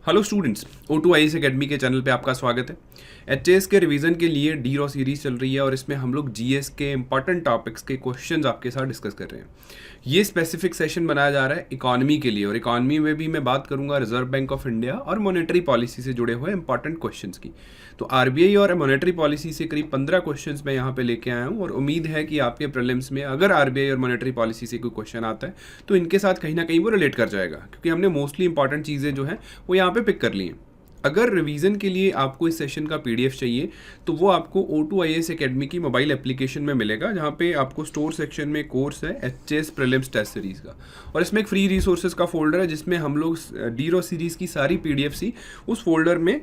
Hello students, O2IAS academy के channel पे आपका स्वागत है। एचएएस के रिवीजन के लिए डी रॉ सीरीज चल रही है और इसमें हम लोग जीएस के इंपॉर्टेंट टॉपिक्स के क्वेश्चंस आपके साथ डिस्कस कर रहे हैं। ये स्पेसिफिक सेशन बनाया जा रहा है इकोनॉमी के लिए और इकोनॉमी में भी मैं बात करूंगा रिजर्व बैंक ऑफ इंडिया और मॉनेटरी पॉलिसी से जुड़े हुए इंपॉर्टेंट क्वेश्चंस की। तो आरबीआई और मॉनेटरी पॉलिसी से करीब 15 क्वेश्चंस मैं यहाँ पे लेके आया हूँ और उम्मीद है कि आपके प्रीलिम्स में अगर आरबीआई और मॉनेटरी पॉलिसी से कोई क्वेश्चन आता है तो इनके साथ कहीं ना कहीं वो रिलेट कर जाएगा, क्योंकि हमने मोस्टली इंपॉर्टेंट चीज़ें जो हैं वो यहाँ पे पिक कर ली हैं। अगर रिवीजन के लिए आपको इस सेशन का पीडीएफ चाहिए तो वो आपको O2IAS एकेडमी की मोबाइल एप्लीकेशन में मिलेगा, जहाँ पे आपको स्टोर सेक्शन में कोर्स है एचएस प्रीलिम्स टेस्ट सीरीज़ का, और इसमें एक फ्री रिसोर्सेज का फोल्डर है जिसमें हम लोग डी रॉ सीरीज़ की सारी पीडीएफ ही उस फोल्डर में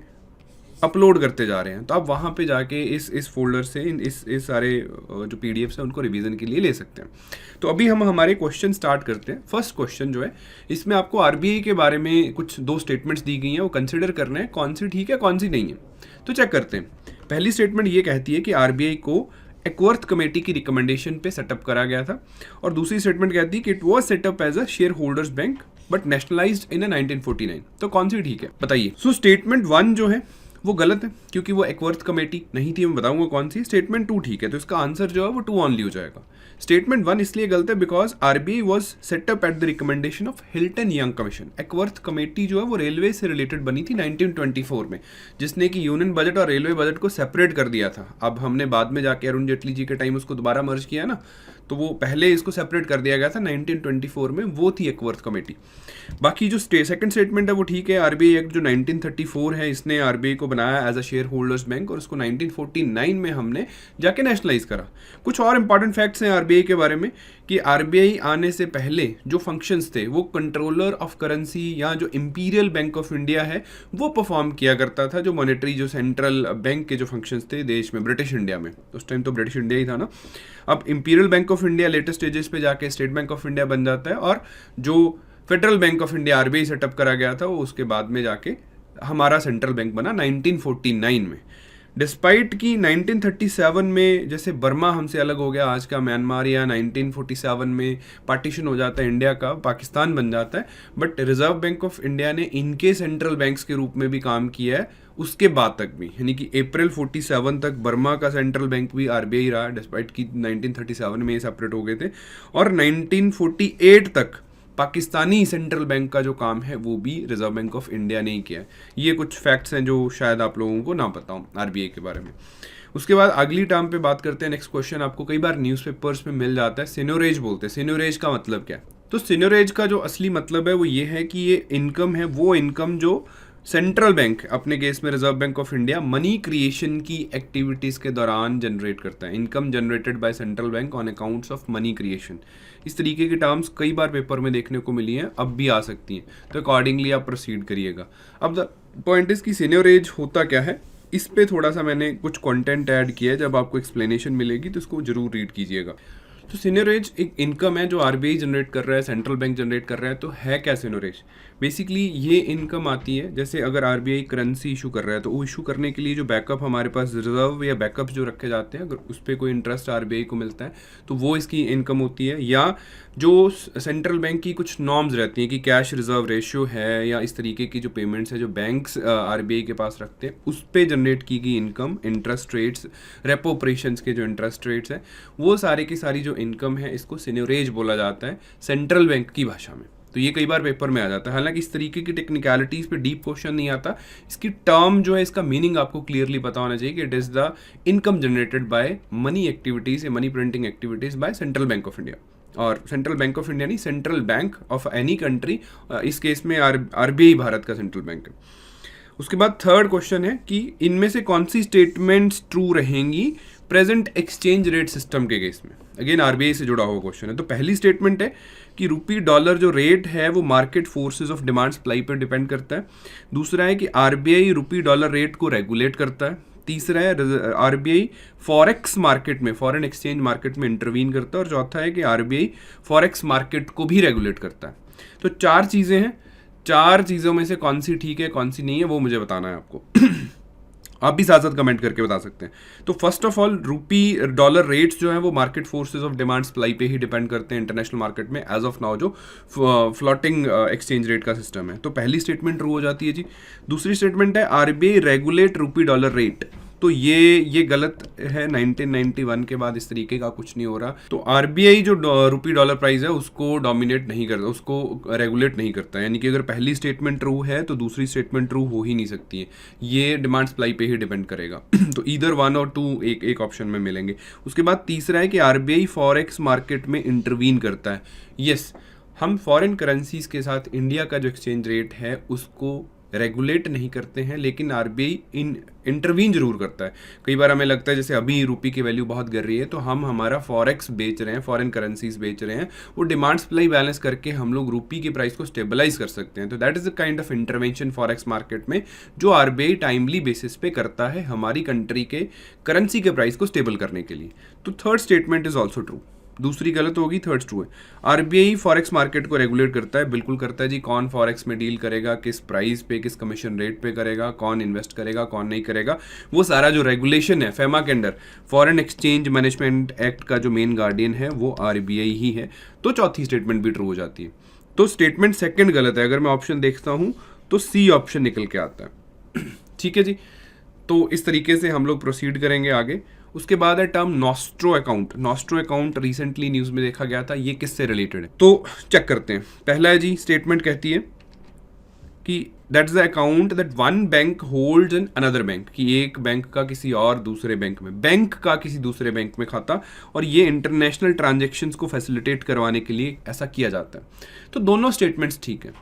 अपलोड करते जा रहे हैं। तो आप वहाँ पे जाके इस फोल्डर से इस सारे जो पीडीएफ्स हैं उनको रिवीजन के लिए ले सकते हैं। तो अभी हम हमारे क्वेश्चन स्टार्ट करते हैं। फर्स्ट क्वेश्चन जो है इसमें आपको आरबीआई के बारे में कुछ दो स्टेटमेंट्स दी गई हैं, वो कंसिडर करना है कौन सी ठीक है कौन सी नहीं है। तो चेक करते हैं। पहली स्टेटमेंट ये कहती है कि आरबीआई को एक्वर्थ कमेटी की रिकमेंडेशन पे सेटअप करा गया था, और दूसरी स्टेटमेंट कहती है कि it was setup as a shareholders bank but nationalised in 1949। तो कौन सी ठीक है बताइए। सो स्टेटमेंट 1 जो है वो गलत है क्योंकि वो एक्वर्थ कमेटी नहीं थी, मैं बताऊंगा कौन सी। स्टेटमेंट 2 ठीक है, तो इसका आंसर जो है वो 2 ओनली हो जाएगा। स्टेटमेंट 1 इसलिए गलत है because RBI was setup at the recommendation of Hilton young commission. Acworth committee जो है वो रेलवे से रिलेटेड बनी थी 1924 में, जिसने कि यूनियन बजट और रेलवे बजट को सेपरेट कर दिया था। अब हमने बाद में जाके अरुण जेटली जी के टाइम उसको दोबारा मर्ज किया ना, तो वो पहले इसको सेपरेट कर दिया गया था 1924 में, वो थी एक्वर्थ कमेटी। बाकी जो सेकंड स्टेटमेंट है वो ठीक है। आरबीआई एक्ट जो 1934 है इसने आरबीआई को बनाया as a shareholders bank, और उसको 1949 में हमने जाके नेशनलाइज करा। कुछ और इंपॉर्टेंट फैक्ट्स हैं आरबीआई के बारे में कि आरबीआई आने से पहले जो फंक्शंस थे वो कंट्रोलर ऑफ करेंसी या जो इंपीरियल बैंक ऑफ इंडिया है वो परफॉर्म किया करता था, जो मॉनेटरी जो सेंट्रल बैंक के जो फंक्शंस थे देश में, ब्रिटिश इंडिया में। उस टाइम तो ब्रिटिश इंडिया ही था ना। अब imperial bank of India latest stages पे जाके स्टेट बैंक ऑफ इंडिया बन जाता है, और जो federal bank of India RBI setup करा गया था वो उसके बाद में जाके हमारा सेंट्रल बैंक बना 1949 में। डिस्पाइट कि 1937 में जैसे बर्मा हमसे अलग हो गया आज का म्यांमार, या 1947 में पार्टीशन हो जाता है इंडिया का, पाकिस्तान बन जाता है, but reserve bank of India ने इनके सेंट्रल बैंक्स के रूप में भी काम किया है उसके बाद तक भी, यानी कि अप्रैल 47 तक बर्मा का सेंट्रल बैंक भी आरबीआई रहा, डिस्पाइट कि 1937 में ये सेपरेट हो गए थे। और 1948 तक पाकिस्तानी सेंट्रल बैंक का जो काम है वो भी रिजर्व बैंक ऑफ इंडिया ने ही किया है। ये कुछ फैक्ट्स हैं जो शायद आप लोगों को ना पता हो आरबीआई के बारे में। उसके बाद अगली टर्म पे बात करते हैं। नेक्स्ट क्वेश्चन आपको कई बार न्यूज़पेपर्स में मिल जाता है, सीनियरेज बोलते हैं। सीनियरेज का मतलब क्या है? तो सीनियरेज का जो असली मतलब है वो ये है कि ये इनकम है, वो इनकम जो सेंट्रल बैंक, अपने केस में reserve bank of India, money creation की एक्टिविटीज़ के दौरान जनरेट करता है। Income generated bye central bank on accounts of money creation. इस तरीके की टर्म्स कई बार पेपर में देखने को मिली हैं, अब भी आ सकती हैं, तो अकॉर्डिंगली आप प्रोसीड करिएगा। अब द पॉइंट इज कि सीनियरेज होता क्या है, इस पे थोड़ा सा मैंने कुछ कंटेंट ऐड किया है, जब आपको एक्सप्लेनेशन मिलेगी तो इसको जरूर रीड कीजिएगा। तो सीनियरेज एक इनकम है जो आरबीआई जनरेट कर रहा है, सेंट्रल बैंक जनरेट कर रहा है। तो है क्या सीनियरेज? बेसिकली ये इनकम आती है, जैसे अगर आरबीआई करेंसी इशू कर रहा है तो वो इशू करने के लिए जो बैकअप हमारे पास रिजर्व या बैकअप जो रखे जाते हैं, अगर उस पर कोई इंटरेस्ट आरबीआई को मिलता है तो वो इसकी इनकम होती है। या जो सेंट्रल बैंक की कुछ नॉर्म्स रहती हैं कि कैश रिजर्व रेशियो है, या इस तरीके की जो पेमेंट्स है जो बैंक्स आरबीआई के पास रखते हैं, उस पर जनरेट की गई income, interest rates, repo operations के जो इंटरेस्ट रेट्स हैं, वो सारे की सारी जो इनकम है इसको सीनियरेज बोला जाता है सेंट्रल बैंक की भाषा में। तो ये कई बार पेपर में आ जाता है। हालांकि इस तरीके की टेक्निकलिटीज़ पे डीप क्वेश्चन नहीं आता। इसकी टर्म जो है, इसका मीनिंग आपको क्लियरली पता होना चाहिए कि it is the income generated by money activities या money printing activities by central bank of India. और सेंट्रल बैंक ऑफ इंडिया नहीं, central bank of any country, इस केस में आरबीआई भारत का सेंट्रल बैंक है। उसके बाद थर्ड क्वेश्चन है कि इनमें से कौन सी स्टेटमेंट्स ट्रू रहेंगी प्रेजेंट एक्सचेंज रेट सिस्टम के केस में। अगेन आरबीआई से जुड़ा हुआ क्वेश्चन है। तो पहली स्टेटमेंट है कि रुपी डॉलर जो रेट है वो market forces of demand supply पर डिपेंड करता है। दूसरा है कि आरबीआई रुपी डॉलर रेट को रेगुलेट करता है। तीसरा है आरबीआई फॉरेक्स मार्केट में, फॉरेन एक्सचेंज मार्केट में इंटरवीन करता है। और चौथा है कि आरबीआई फॉरेक्स मार्केट को भी रेगुलेट करता है। तो 4 चीज़ें हैं, 4 चीज़ों में से कौन सी ठीक है कौन सी नहीं है वो मुझे बताना है आपको। आप भी साथ साथ कमेंट करके बता सकते हैं। तो फर्स्ट ऑफ ऑल रूपी डॉलर रेट्स जो हैं वो market forces of demand supply पे ही डिपेंड करते हैं इंटरनेशनल मार्केट में एज ऑफ नाउ जो फ्लोटिंग एक्सचेंज रेट का सिस्टम है। तो पहली स्टेटमेंट ट्रू हो जाती है जी। दूसरी स्टेटमेंट है आरबीआई रेगुलेट रूपी डॉलर रेट। तो ये गलत है। 1991 के बाद इस तरीके का कुछ नहीं हो रहा। तो आरबीआई जो रूपी डॉलर प्राइस है उसको डोमिनेट नहीं करता, उसको रेगुलेट नहीं करता। यानी कि अगर पहली स्टेटमेंट ट्रू है तो दूसरी स्टेटमेंट ट्रू हो ही नहीं सकती है। ये डिमांड सप्लाई पे ही डिपेंड करेगा। तो ईदर 1 और 2 एक ऑप्शन में मिलेंगे। उसके बाद तीसरा है कि आरबीआई फॉरेक्स मार्केट में इंटरवीन करता है। यस, हम फॉरेन करेंसीज के साथ इंडिया का जो एक्सचेंज रेट है उसको रेगुलेट नहीं करते हैं, लेकिन आरबीआई इंटरवीन जरूर करता है। कई बार हमें लगता है जैसे अभी रूपी की वैल्यू बहुत गिर रही है तो हम हमारा फॉरेक्स बेच रहे हैं, फॉरेन करेंसीज बेच रहे हैं, वो डिमांड सप्लाई बैलेंस करके हम लोग रूपी की प्राइस को स्टेबलाइज कर सकते हैं। तो that is the kind of intervention forex market में जो आरबीआई टाइमली बेसिस पे करता है हमारी कंट्री के करेंसी के प्राइस को स्टेबल करने के लिए। तो third statement is also true. दूसरी गलत होगी, थर्ड ट्रू है। आरबीआई फॉरेक्स मार्केट को रेगुलेट करता है, बिल्कुल करता है जी। कौन फॉरेक्स में डील करेगा, किस प्राइस पे, किस कमीशन रेट पे करेगा, कौन इन्वेस्ट करेगा, कौन नहीं करेगा, वो सारा जो रेगुलेशन है फेमा के under, foreign exchange management act का जो मेन गार्डियन है वो आरबीआई ही है। तो चौथी स्टेटमेंट भी ट्रू हो जाती है। तो स्टेटमेंट सेकेंड गलत है। अगर मैं ऑप्शन देखता हूँ तो सी ऑप्शन निकल के आता है। ठीक है जी। तो इस तरीके से हम लोग प्रोसीड करेंगे आगे। उसके बाद है term nostro account. Nostro account recently news में देखा गया था, ये किससे रिलेटेड है तो चेक करते हैं। पहला है जी, स्टेटमेंट कहती है कि that is the account that one bank holds in another bank, कि एक बैंक का किसी और दूसरे बैंक में, बैंक का किसी दूसरे बैंक में खाता, और ये इंटरनेशनल ट्रांजैक्शंस को फैसिलिटेट करवाने के लिए ऐसा किया जाता है। तो दोनों स्टेटमेंट्स ठीक है।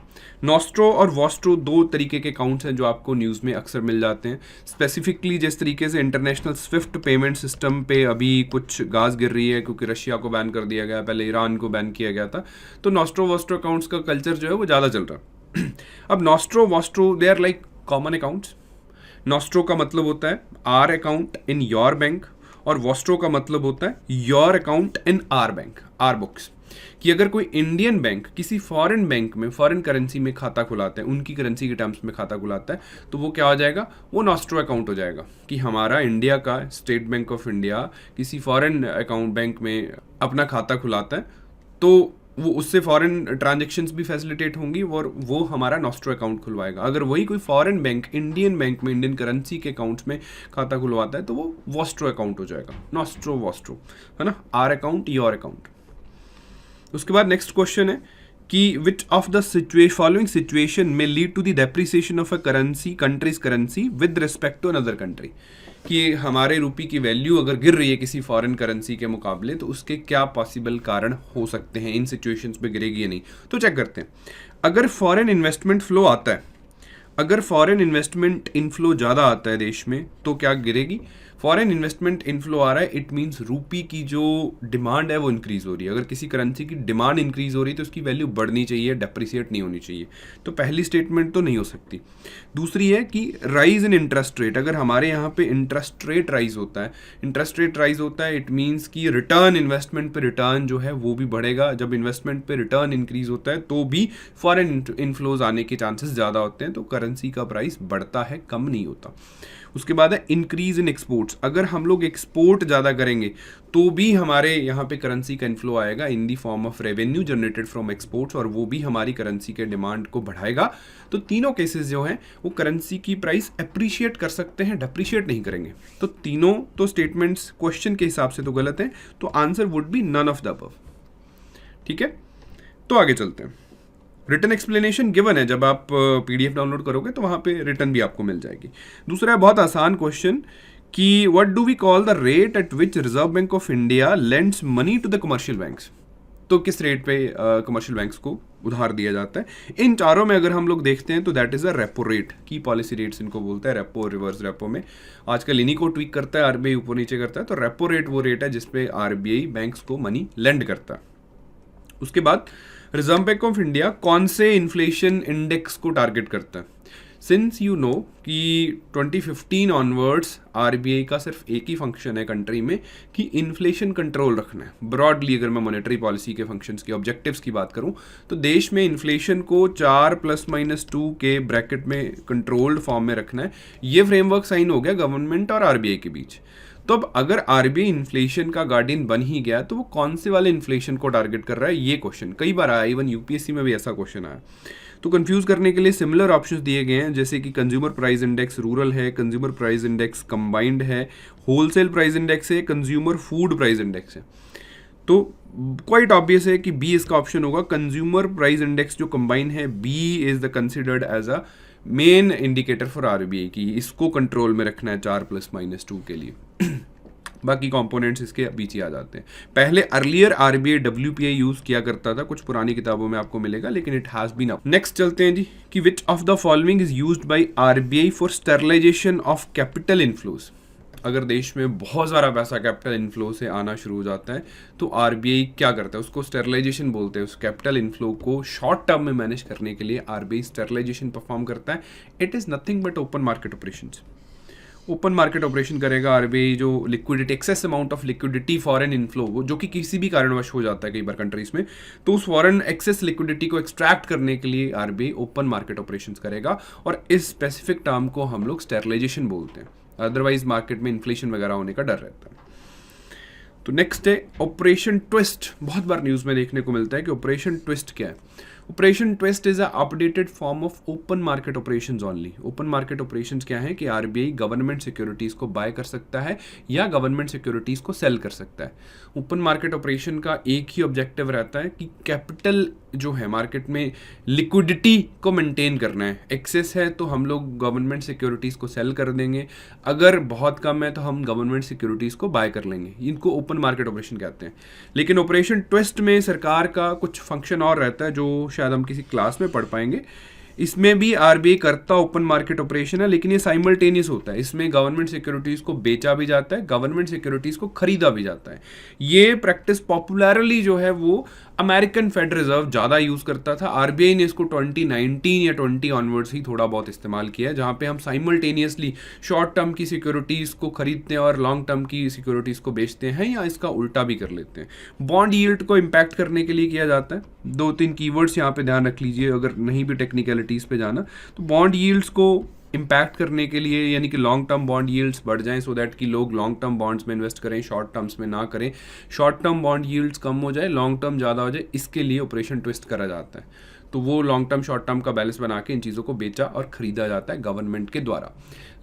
नॉस्ट्रो और वॉस्ट्रो दो तरीके के अकाउंट्स हैं जो आपको न्यूज़ में अक्सर मिल जाते हैं। स्पेसिफिकली जिस तरीके से इंटरनेशनल स्विफ्ट पेमेंट सिस्टम पे अभी कुछ गाज गिर रही है क्योंकि रशिया को बैन कर दिया गया, पहले ईरान को बैन किया गया था, तो नॉस्ट्रो वॉस्ट्रो अकाउंट्स का कल्चर जो है वो ज़्यादा चल रहा है। अब nostro vostro they are like common accounts. Nostro का मतलब होता है our account in your bank, और वॉस्ट्रो का मतलब होता है your account in our bank, our books. कि अगर कोई इंडियन बैंक किसी फॉरेन बैंक में फॉरेन करेंसी में खाता खुलाता है, उनकी करेंसी के टर्म्स में खाता खुलाता है, तो वो क्या हो जाएगा, वो नॉस्ट्रो अकाउंट हो जाएगा। कि हमारा इंडिया का स्टेट बैंक ऑफ इंडिया किसी फॉरेन अकाउंट बैंक में अपना खाता खुलाता है, तो वो उससे फॉरेन ट्रांजेक्शन्स भी फैसिलिटेट होंगी और वो हमारा नॉस्ट्रो अकाउंट खुलवाएगा। अगर वही कोई फॉरेन बैंक इंडियन बैंक में इंडियन करेंसी के अकाउंट्स में खाता खुलवाता है तो वो वॉस्ट्रो अकाउंट हो जाएगा। नॉस्ट्रो वॉस्ट्रो है ना, आर अकाउंट योर अकाउंट। उसके बाद नेक्स्ट क्वेश्चन है कि which of the following situation में lead to the depreciation of a currency, countries currency with respect to another country. कि हमारे रुपये की वैल्यू अगर गिर रही है किसी फॉरेन करेंसी के मुकाबले तो उसके क्या पॉसिबल कारण हो सकते हैं, इन सिचुएशंस पे गिरेगी या नहीं। तो चेक करते हैं। अगर फॉरेन इन्वेस्टमेंट फ्लो आता है, अगर फॉरेन इन्वेस्टमेंट इनफ्लो ज़्यादा आता है देश में तो क्या गिरेगी। फॉरेन इन्वेस्टमेंट इनफ्लो आ रहा है, इट मीन्स रूपी की जो डिमांड है वो इंक्रीज़ हो रही है। अगर किसी करेंसी की डिमांड इंक्रीज़ हो रही है तो उसकी वैल्यू बढ़नी चाहिए, डेप्रिसिएट नहीं होनी चाहिए। तो पहली स्टेटमेंट तो नहीं हो सकती। दूसरी है कि राइज इन इंटरेस्ट रेट। अगर हमारे यहाँ पे इंटरेस्ट रेट राइज होता है, इंटरेस्ट रेट राइज होता है, इट मीन्स कि रिटर्न, इन्वेस्टमेंट पे रिटर्न जो है वो भी बढ़ेगा। जब इन्वेस्टमेंट पे रिटर्न इंक्रीज होता है तो भी फॉरेन इनफ्लोज आने के चांसेस ज़्यादा होते हैं, तो करेंसी का प्राइस बढ़ता है, कम नहीं होता। उसके बाद है इंक्रीज इन एक्सपोर्ट्स। अगर हम लोग एक्सपोर्ट ज़्यादा करेंगे तो भी हमारे यहाँ पे करेंसी का इन्फ्लो आएगा in the form of revenue generated from exports, और वो भी हमारी करेंसी के डिमांड को बढ़ाएगा। तो तीनों केसेस जो हैं वो करेंसी की प्राइस अप्रिशिएट कर सकते हैं, डेप्रिशिएट नहीं करेंगे। तो तीनों तो स्टेटमेंट्स क्वेश्चन के हिसाब से तो गलत हैं, तो answer would be none of the above. ठीक है, तो आगे चलते हैं। रिटर्न एक्सप्लेनेशन गिवन है, जब आप पीडीएफ डाउनलोड करोगे तो वहाँ पे रिटर्न भी आपको मिल जाएगी। दूसरा है बहुत आसान क्वेश्चन कि what do we call the rate at which reserve bank of India lends money to the commercial banks. तो किस रेट पे कमर्शियल बैंक्स को उधार दिया जाता है। इन चारों में अगर हम लोग देखते हैं तो that is a repo rate, की पॉलिसी रेट्स इनको बोलते हैं। रेपो, रिवर्स रेपो में आजकल इन्हीं को ट्वीक करता है आरबीआई, ऊपर नीचे करता है। तो रेपो रेट वो रेट है जिसपे आरबीआई बैंक्स को मनी लेंड करता है। उसके बाद रिजर्व बैंक ऑफ इंडिया कौन से इन्फ्लेशन इंडेक्स को टारगेट करता है। सिंस यू नो कि 2015 ऑनवर्ड्स आरबीआई का सिर्फ एक ही फंक्शन है कंट्री में कि इन्फ्लेशन कंट्रोल रखना है। ब्रॉडली अगर मैं मॉनेटरी पॉलिसी के फंक्शंस के ऑब्जेक्टिव्स की बात करूं तो देश में इन्फ्लेशन को 4+-2 के ब्रैकेट में कंट्रोल्ड फॉर्म में रखना है। ये फ्रेमवर्क साइन हो गया गवर्नमेंट और आरबीआई के बीच। तो अब अगर आरबीआई इन्फ्लेशन का गार्डियन बन ही गया तो वो कौन से वाले इन्फ्लेशन को टारगेट कर रहा है, ये क्वेश्चन कई बार आया, इवन यूपीएससी में भी ऐसा क्वेश्चन आया। तो कंफ्यूज करने के लिए सिमिलर ऑप्शंस दिए गए हैं, जैसे कि कंज्यूमर प्राइस इंडेक्स रूरल है, कंज्यूमर प्राइस इंडेक्स कंबाइंड है, होलसेल प्राइस इंडेक्स है, कंज्यूमर फूड प्राइस इंडेक्स है। तो क्वाइट ऑब्वियस है कि बी इसका ऑप्शन होगा। कंज्यूमर प्राइस इंडेक्स जो कंबाइन है, B is the considered as a main indicator for RBI की इसको कंट्रोल में रखना है 4+-2 के लिए। बाकी कंपोनेंट्स इसके बीच ही आ जाते हैं। पहले अर्लियर आरबीआई डब्ल्यूपीआई यूज किया करता था, कुछ पुरानी किताबों में आपको मिलेगा, लेकिन it has been up. Next चलते हैं जी कि which of the following is used by RBI for sterilization of capital inflows. अगर देश में बहुत सारा पैसा कैपिटल इनफ्लो से आना शुरू हो जाता है तो आरबीआई क्या करता है, उसको स्टेरिलाइजेशन बोलते हैं। उस कैपिटल इनफ्लो को शॉर्ट टर्म में मैनेज करने के लिए आरबीआई स्टेरिलाइजेशन परफॉर्म करता है। It is nothing but open market operations. Open market operation करेगा आरबीआई, जो liquidity, excess amount of liquidity foreign inflow जो कि किसी भी कारणवश हो जाता है कई बार कंट्रीज में, तो उस फॉरेन एक्सेस लिक्विडिटी को एक्सट्रैक्ट करने के लिए आरबीआई ओपन मार्केट ऑपरेशंस करेगा, और इस स्पेसिफिक टर्म को हम लोग स्टेरिलाइजेशन बोलते हैं। अदरवाइज मार्केट में इन्फ्लेशन वगैरह होने का डर रहता है। तो नेक्स्ट है ऑपरेशन ट्विस्ट। बहुत बार न्यूज़ में देखने को मिलता है कि ऑपरेशन ट्विस्ट क्या है। Operation twist is a updated form of open market operations only. Open market operations क्या है कि आरबीआई गवर्नमेंट सिक्योरिटीज को बाय कर सकता है या गवर्नमेंट सिक्योरिटीज को सेल कर सकता है। ओपन मार्केट ऑपरेशन का एक ही ऑब्जेक्टिव रहता है कि कैपिटल जो है मार्केट में लिक्विडिटी को मेंटेन करना है। एक्सेस है तो हम लोग गवर्नमेंट सिक्योरिटीज को सेल कर देंगे, अगर बहुत कम है तो हम गवर्नमेंट सिक्योरिटीज को बाय कर लेंगे। इनको ओपन मार्केट ऑपरेशन कहते हैं। लेकिन ऑपरेशन ट्विस्ट में सरकार का कुछ फंक्शन और रहता है जो शायद हम किसी क्लास में पढ़ पाएंगे। इसमें भी आरबीआई करता ओपन मार्केट ऑपरेशन है, लेकिन ये साइमल्टेनियस होता है। इसमें गवर्नमेंट सिक्योरिटीज को बेचा भी जाता है, गवर्नमेंट सिक्योरिटीज को खरीदा भी जाता है। ये प्रैक्टिस पॉपुलरली जो है वो अमेरिकन फेडरल रिजर्व ज़्यादा यूज़ करता था। आरबीआई ने इसको 2019 या 20 ऑनवर्ड्स ही थोड़ा बहुत इस्तेमाल किया है, जहाँ पे हम साइमल्टेनियसली शॉर्ट टर्म की सिक्योरिटीज़ को खरीदते हैं और लॉन्ग टर्म की सिक्योरिटीज़ को बेचते हैं, या इसका उल्टा भी कर लेते हैं। बॉन्ड यील्ड को इम्पैक्ट करने के लिए किया जाता है। 2-3 कीवर्ड्स यहाँ पे ध्यान रख लीजिए, अगर नहीं भी टेक्निकलिटीज़ पे जाना तो बॉन्ड यील्ड्स को इम्पैक्ट करने के लिए, यानी कि लॉन्ग टर्म बॉन्ड यील्ड्स बढ़ जाएं सो दैट कि लोग लॉन्ग टर्म बॉन्ड्स में इन्वेस्ट करें, शॉर्ट टर्म्स में ना करें। शॉर्ट टर्म बॉन्ड यील्ड्स कम हो जाए, लॉन्ग टर्म ज़्यादा हो जाए, इसके लिए ऑपरेशन ट्विस्ट करा जाता है। तो वो लॉन्ग टर्म शॉर्ट टर्म का बैलेंस बना के इन चीज़ों को बेचा और ख़रीदा जाता है गवर्नमेंट के द्वारा।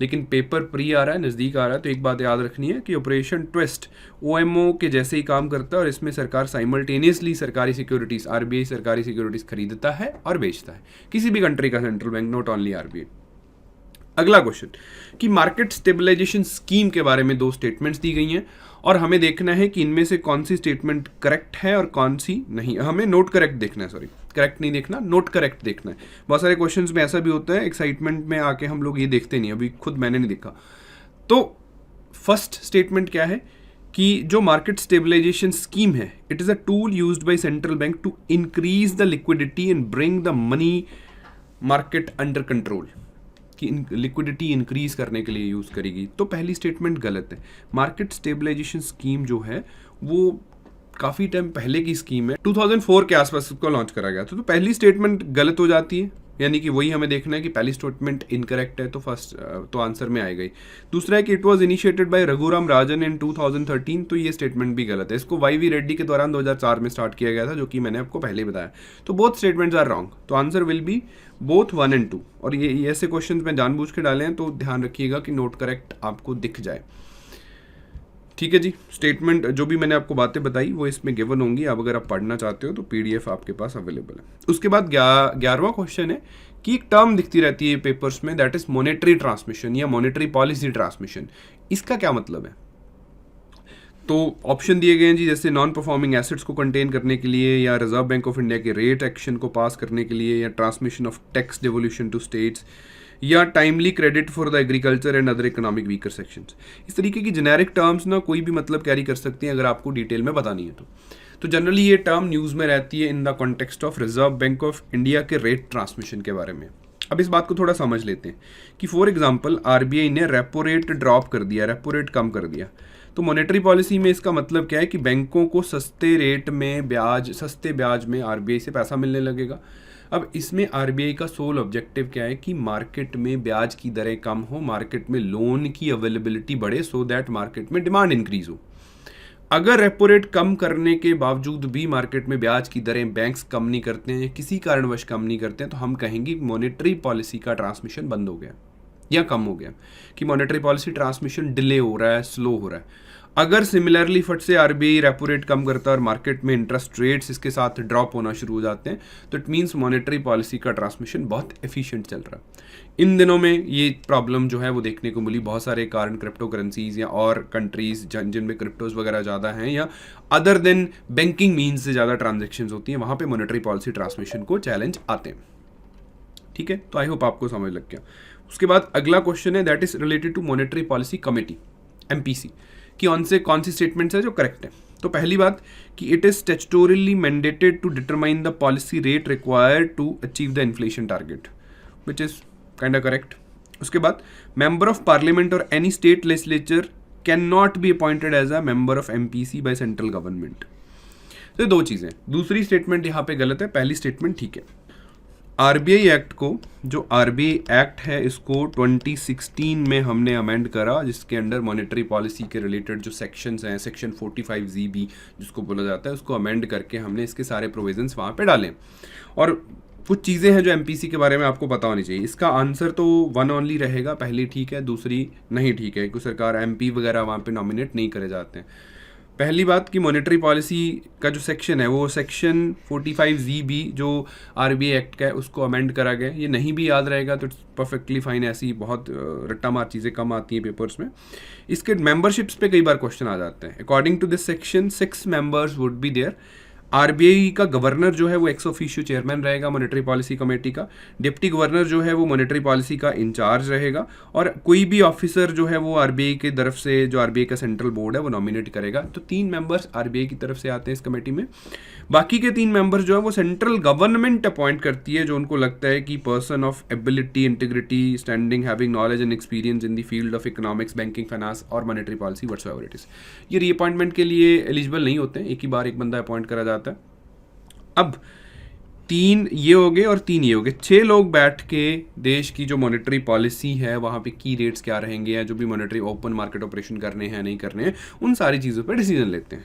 लेकिन पेपर प्री आ रहा है, नज़दीक आ रहा है, तो एक बात याद रखनी है कि ऑपरेशन ट्विस्ट ओएमओ के जैसे ही काम करता है, और इसमें सरकार साइमल्टेनियसली सरकारी सिक्योरिटीज़, आरबीआई सरकारी सिक्योरिटीज़ खरीदता है और बेचता है, किसी भी कंट्री का central bank, not only RBI. अगला क्वेश्चन कि मार्केट स्टेबलाइजेशन स्कीम के बारे में 2 स्टेटमेंट्स दी गई हैं और हमें देखना है कि इनमें से कौन सी स्टेटमेंट करेक्ट है और कौन सी नहीं। हमें नोट करेक्ट देखना है, सॉरी करेक्ट नहीं देखना, नोट करेक्ट देखना है। बहुत सारे क्वेश्चंस में ऐसा भी होता है, एक्साइटमेंट में आके हम लोग ये देखते नहीं, अभी खुद मैंने नहीं देखा। तो फर्स्ट स्टेटमेंट क्या है कि जो मार्केट स्टेबलाइजेशन स्कीम है, it is a tool used by central bank to increase the liquidity and bring the money market under control, कि लिक्विडिटी इंक्रीज करने के लिए यूज़ करेगी। तो पहली स्टेटमेंट गलत है। मार्केट स्टेबलाइजेशन स्कीम जो है वो काफ़ी टाइम पहले की स्कीम है, 2004 के आसपास उसको लॉन्च करा गया था। तो पहली स्टेटमेंट गलत हो जाती है, यानी कि वही हमें देखना है कि पहली स्टेटमेंट इनकरेक्ट है, तो फर्स्ट तो आंसर में आएगा ही। दूसरा है कि it was initiated by Raghuram Rajan in 2013, तो ये स्टेटमेंट भी गलत है। इसको वाई.वी. रेड्डी के दौरान 2004 में स्टार्ट किया गया था, जो कि मैंने आपको पहले बताया। तो बोथ स्टेटमेंट्स आर रॉन्ग, तो आंसर विल बी बोथ 1 और 2। और ये ऐसे क्वेश्चन में जानबूझ के डाले हैं, तो ध्यान रखिएगा कि नोट करेक्ट आपको दिख जाए। ठीक है जी, स्टेटमेंट जो भी मैंने आपको बातें बताई वो इसमें गिवन होंगी। अब अगर आप पढ़ना चाहते हो तो पीडीएफ आपके पास अवेलेबल है। उसके बाद 11वां क्वेश्चन है कि एक टर्म दिखती रहती है पेपर्स में, दैट इज मॉनेटरी ट्रांसमिशन या मॉनेटरी पॉलिसी ट्रांसमिशन। इसका क्या मतलब है? तो ऑप्शन दिए गए हैं जी, जैसे नॉन परफॉर्मिंग एसेट्स को कंटेन करने के लिए, या रिजर्व बैंक ऑफ इंडिया के रेट एक्शन को पास करने के लिए, या transmission of tax devolution to states, या timely credit for the agriculture and other economic weaker sections. इस तरीके की जेनेरिक टर्म्स ना कोई भी मतलब कैरी कर सकती हैं अगर आपको डिटेल में बतानी है तो जनरली ये टर्म न्यूज़ में रहती है in the context of reserve bank of India के रेट ट्रांसमिशन के बारे में। अब इस बात को थोड़ा समझ लेते हैं कि फॉर एग्जांपल आरबीआई ने रेपो रेट ड्रॉप कर दिया, रेपो रेट कम कर दिया, तो मॉनेटरी पॉलिसी में इसका मतलब क्या है कि बैंकों को सस्ते रेट में ब्याज, सस्ते ब्याज में आरबीआई से पैसा मिलने लगेगा। अब इसमें आरबीआई का सोल ऑब्जेक्टिव क्या है कि मार्केट में ब्याज की दरें कम हो, मार्केट में लोन की अवेलेबिलिटी बढ़े, सो दैट मार्केट में डिमांड इंक्रीज हो। अगर रेपो रेट कम करने के बावजूद भी मार्केट में ब्याज की दरें बैंक्स कम नहीं करते हैं या किसी कारणवश कम नहीं करते हैं, तो हम कहेंगे मॉनेटरी पॉलिसी का ट्रांसमिशन बंद हो गया या कम हो गया, कि मॉनेटरी पॉलिसी ट्रांसमिशन डिले हो रहा है, स्लो हो रहा है। अगर सिमिलरली फट से आरबीआई रेपो रेट कम करता है और मार्केट में इंटरेस्ट रेट्स इसके साथ ड्रॉप होना शुरू हो जाते हैं, तो इट मीन्स मॉनेटरी पॉलिसी का ट्रांसमिशन बहुत एफिशिएंट चल रहा है। इन दिनों में ये प्रॉब्लम जो है वो देखने को मिली, बहुत सारे कारण क्रिप्टो करेंसीज या और कंट्रीज जिनमें क्रिप्टोज वगैरह ज़्यादा हैं या अदर देन बैंकिंग मीन्स से ज़्यादा ट्रांजेक्शन होती हैं, वहाँ पे मॉनेटरी पॉलिसी ट्रांसमिशन को चैलेंज आते हैं। ठीक है, तो आई होप आपको समझ लग गया। उसके बाद अगला क्वेश्चन है that is related to monetary policy committee MPC, कि कौन सी स्टेटमेंट्स है जो करेक्ट है। तो पहली बात कि it is statutorily mandated to determine the policy rate required to achieve the inflation target, which is kind of correct. उसके बाद मेंबर ऑफ पार्लियामेंट और any state legislature can not be appointed as a member of MPC by central government. तो दो चीज़ें, दूसरी statement यहाँ पे गलत है, पहली स्टेटमेंट ठीक है। आरबीआई एक्ट को, जो आरबीआई एक्ट है इसको 2016 में हमने अमेंड करा, जिसके अंडर मॉनेटरी पॉलिसी के रिलेटेड जो सेक्शंस हैं, सेक्शन 45ZB जिसको बोला जाता है, उसको अमेंड करके हमने इसके सारे प्रोविजंस वहाँ पे डाले। और कुछ चीज़ें हैं जो एमपीसी के बारे में आपको पता होनी चाहिए। इसका आंसर तो वन ओनली रहेगा, पहली ठीक है, दूसरी नहीं ठीक है, क्योंकि सरकार एमपी वगैरह वहाँ पे नॉमिनेट नहीं करे जाते हैं। पहली बात कि मॉनेटरी पॉलिसी का जो सेक्शन है वो सेक्शन 45ZB जो आरबीआई एक्ट का है उसको अमेंड करा गया। ये नहीं भी याद रहेगा तो इट्स परफेक्टली फाइन, ऐसी बहुत रट्टा मार चीज़ें कम आती हैं पेपर्स में। इसके मेंबरशिप्स पे कई बार क्वेश्चन आ जाते हैं। According to this section 6 members would be there. RBI का गवर्नर जो है वो एक्स ऑफिशियो चेयरमैन रहेगा मॉनेटरी पॉलिसी कमेटी का, डिप्टी गवर्नर जो है वो मॉनेटरी पॉलिसी का इंचार्ज रहेगा, और कोई भी ऑफिसर जो है वो आरबीआई की तरफ से, जो आरबीआई का सेंट्रल बोर्ड है वो नॉमिनेट करेगा। तो 3 मेंबर्स आरबीआई की तरफ से आते हैं इस कमेटी में। बाकी के 3 मेंबर्स जो है वो सेंट्रल गवर्नमेंट अपॉइंट करती है, जो उनको लगता है कि person of ability, integrity, standing, having knowledge and experience in the field of economics, banking, finance और monetary policy whatsoever it is. ये रीअपॉइंटमेंट के लिए एलिजिबल नहीं होते हैं, एक ही बार एक बंदा अपॉइंट करा जाता है। अब 3 ये हो गए और 3 ये हो गए, 6 लोग बैठ के देश की जो मॉनेटरी पॉलिसी है वहाँ पे की रेट्स क्या रहेंगे या जो भी मॉनेटरी ओपन मार्केट ऑपरेशन करने हैं नहीं करने हैं उन सारी चीज़ों पे डिसीजन लेते हैं।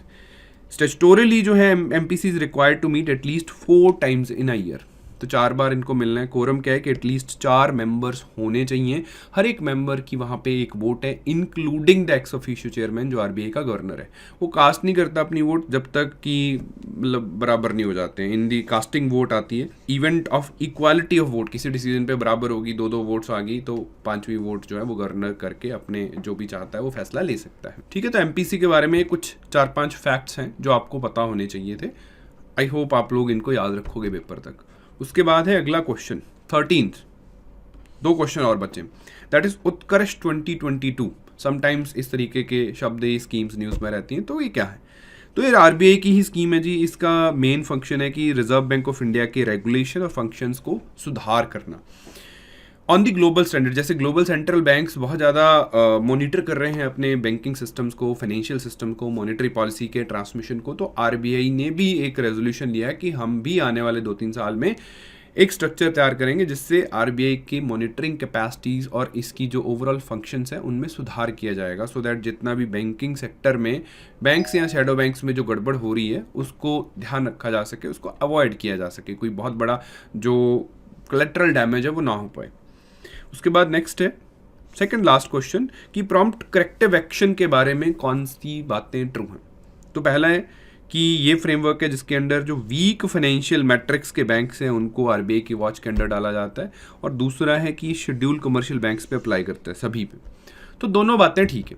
स्टैट्यूटोरियली जो है MPC is required to meet at least 4 times in a year, तो 4 बार इनको मिलना है। कोरम क्या है कि एटलीस्ट 4 मेंबर्स होने चाहिए, हर एक मेंबर की वहाँ पे एक वोट है, including the x officio chairman जो आरबीआई का गवर्नर है। वो कास्ट नहीं करता अपनी वोट जब तक कि मतलब बराबर नहीं हो जाते हैं। इन दी कास्टिंग वोट आती है, event of equality of vote, किसी डिसीजन पे बराबर होगी, 2-2 वोट्स आ गई तो 5वीं वोट जो है वो गवर्नर करके अपने जो भी चाहता है वो फैसला ले सकता है। ठीक है, तो एमपीसी के बारे में कुछ 4-5 फैक्ट्स हैं जो आपको पता होने चाहिए थे। आई होप आप लोग इनको याद रखोगे पेपर तक। उसके बाद है अगला क्वेश्चन 13th, 2 क्वेश्चन और बचे, दैट इज उत्कर्ष 2022। समटाइम्स इस तरीके के शब्द ये स्कीम्स न्यूज़ में रहती हैं। तो ये क्या है? तो ये आरबीआई की ही स्कीम है जी। इसका मेन फंक्शन है कि रिजर्व बैंक ऑफ इंडिया के रेगुलेशन और फंक्शंस को सुधार करना ऑन दी ग्लोबल स्टैंडर्ड। जैसे ग्लोबल सेंट्रल बैंक्स बहुत ज़्यादा मॉनिटर कर रहे हैं अपने बैंकिंग सिस्टम्स को, फाइनेंशियल सिस्टम को, मॉनेटरी पॉलिसी के ट्रांसमिशन को, तो आरबीआई ने भी एक रेजोल्यूशन लिया है कि हम भी आने वाले 2-3 साल में एक स्ट्रक्चर तैयार करेंगे जिससे आरबीआई की मॉनिटरिंग कैपेसिटीज़ और इसकी जो ओवरऑल फंक्शंस हैं उनमें सुधार किया जाएगा, सो दैट जितना भी बैंकिंग सेक्टर में बैंक्स या शैडो बैंक्स में जो गड़बड़ हो रही है उसको ध्यान रखा जा सके, उसको अवॉइड किया जा सके, कोई बहुत बड़ा जो कोलैटरल डैमेज है वो ना हो पाए। उसके बाद नेक्स्ट है सेकंड लास्ट क्वेश्चन कि प्रॉम्प्ट करेक्टिव एक्शन के बारे में कौन सी बातें ट्रू हैं। तो पहला है कि ये फ्रेमवर्क है जिसके अंडर जो वीक फाइनेंशियल मैट्रिक्स के बैंक्स हैं उनको आरबीआई की वॉच के अंडर डाला जाता है, और दूसरा है कि शेड्यूल कमर्शियल बैंक्स पे अप्लाई करता है, सभी पे। तो दोनों बातें ठीक है।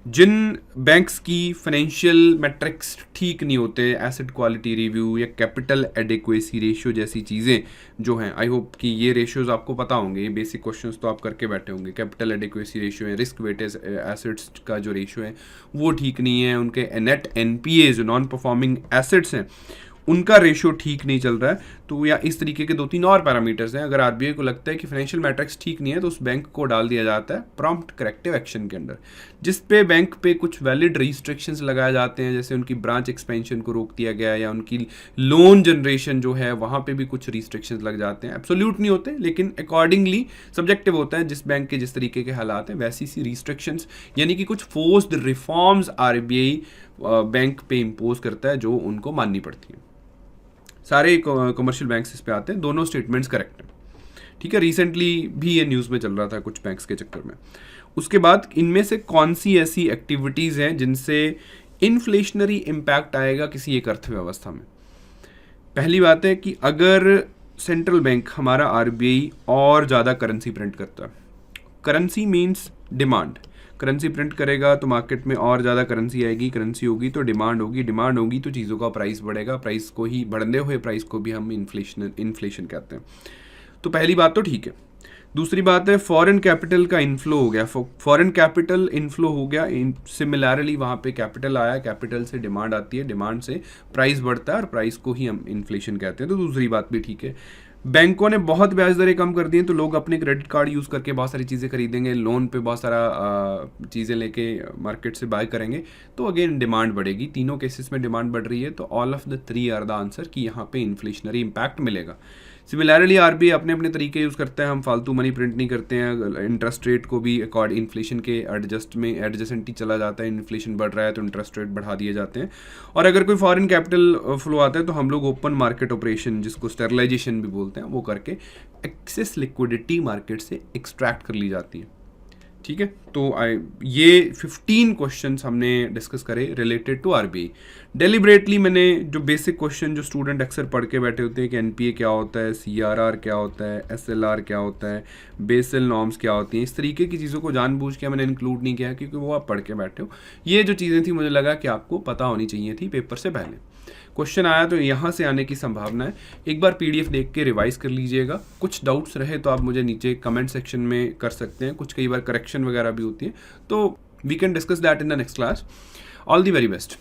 जिन बैंक्स की फाइनेंशियल मैट्रिक्स ठीक नहीं होते, एसेट क्वालिटी रिव्यू या कैपिटल एडिक्वेसी रेशियो जैसी चीज़ें जो हैं, आई होप कि ये रेशियोज आपको पता होंगे, ये बेसिक क्वेश्चंस तो आप करके बैठे होंगे। कैपिटल एडिक्वेसी रेशियो है, रिस्क वेटेज एसेट्स का जो रेशियो है वो ठीक नहीं है, उनके नेट एनपीए जो नॉन परफॉर्मिंग एसेट्स हैं उनका रेशियो ठीक नहीं चल रहा है, तो या इस तरीके के 2-3 और पैरामीटर्स हैं। अगर आरबीआई को लगता है कि फाइनेंशियल मैट्रिक्स ठीक नहीं है तो उस बैंक को डाल दिया जाता है प्रॉम्प्ट करेक्टिव एक्शन के अंडर, जिस पे बैंक पे कुछ वैलिड रिस्ट्रिक्शंस लगाए जाते हैं, जैसे उनकी ब्रांच एक्सपेंशन को रोक दिया गया, या उनकी लोन जनरेशन जो है वहाँ पे भी कुछ रिस्ट्रिक्शंस लग जाते हैं। एब्सोल्यूट नहीं होते, लेकिन अकॉर्डिंगली सब्जेक्टिव होता है, जिस बैंक के जिस तरीके के हालात हैं वैसी सी रिस्ट्रिक्शंस, यानी कि कुछ फोर्स्ड रिफॉर्म्स आरबीआई बैंक पे इम्पोज करता है जो उनको माननी पड़ती है। सारे कमर्शियल बैंक्स इस पे आते हैं, दोनों स्टेटमेंट्स करेक्ट हैं, ठीक है। रिसेंटली भी ये न्यूज़ में चल रहा था कुछ बैंक्स के चक्कर में। उसके बाद इनमें से कौन सी ऐसी एक्टिविटीज़ हैं जिनसे इन्फ्लेशनरी इम्पैक्ट आएगा किसी एक अर्थव्यवस्था में। पहली बात है कि अगर सेंट्रल बैंक हमारा आरबीआई और ज़्यादा करेंसी प्रिंट करता है, currency means demand, currency print करेगा तो मार्केट में और ज़्यादा करेंसी आएगी, करेंसी होगी तो डिमांड होगी, डिमांड होगी तो चीज़ों का प्राइस बढ़ेगा, प्राइस को ही बढ़ने हुए प्राइस को भी हम इन्फ्लेशन कहते हैं। तो पहली बात तो ठीक है। दूसरी बात है फॉरेन कैपिटल का इन्फ्लो हो गया, फॉरेन कैपिटल इन्फ्लो हो गया, सिमिलरली वहाँ पे कैपिटल आया, कैपिटल से डिमांड आती है, डिमांड से प्राइस बढ़ता है और प्राइस को ही हम इन्फ्लेशन कहते हैं। तो दूसरी बात भी ठीक है। बैंकों ने बहुत ब्याज दरें कम कर दी हैं तो लोग अपने क्रेडिट कार्ड यूज़ करके बहुत सारी चीज़ें खरीदेंगे, लोन पे बहुत सारा चीज़ें लेके मार्केट से बाय करेंगे, तो अगेन डिमांड बढ़ेगी। तीनों केसेस में डिमांड बढ़ रही है, तो all of the 3 are the answer कि यहाँ पे इन्फ्लेशनरी इम्पैक्ट मिलेगा। सिमिलरली आरबीआई अपने अपने तरीके यूज़ करता है, हम फालतू मनी प्रिंट नहीं करते हैं, इंटरेस्ट रेट को भी अकॉर्ड इन्फ्लेशन के एडजस्टेंट ही चला जाता है, इन्फ्लेशन बढ़ रहा है तो इंटरेस्ट रेट बढ़ा दिए जाते हैं। और अगर कोई फॉरेन कैपिटल फ्लो आता है तो हम लोग ओपन मार्केट ऑपरेशन, जिसको स्टेरलाइजेशन भी बोलते हैं, वो करके एक्सेस लिक्विडिटी मार्केट से एक्सट्रैक्ट कर ली जाती है, ठीक है। तो ये 15 क्वेश्चंस हमने डिस्कस करे रिलेटेड टू आरबीआई। डेलिबरेटली मैंने जो बेसिक क्वेश्चन जो स्टूडेंट अक्सर पढ़ के बैठे होते हैं कि एनपीए क्या होता है, सीआरआर क्या होता है, एसएलआर क्या होता है, बेसल नॉर्म्स क्या होती हैं, इस तरीके की चीज़ों को जानबूझ के मैंने इंक्लूड नहीं किया क्योंकि वो आप पढ़ के बैठे हो। ये जो चीज़ें थी मुझे लगा कि आपको पता होनी चाहिए थी पेपर से पहले। क्वेश्चन आया तो यहाँ से आने की संभावना है। एक बार पीडीएफ देख के रिवाइज कर लीजिएगा। कुछ डाउट्स रहे तो आप मुझे नीचे कमेंट सेक्शन में कर सकते हैं, कुछ कई बार करेक्शन वगैरह भी होती है, तो we can discuss that in the next class. All the very best.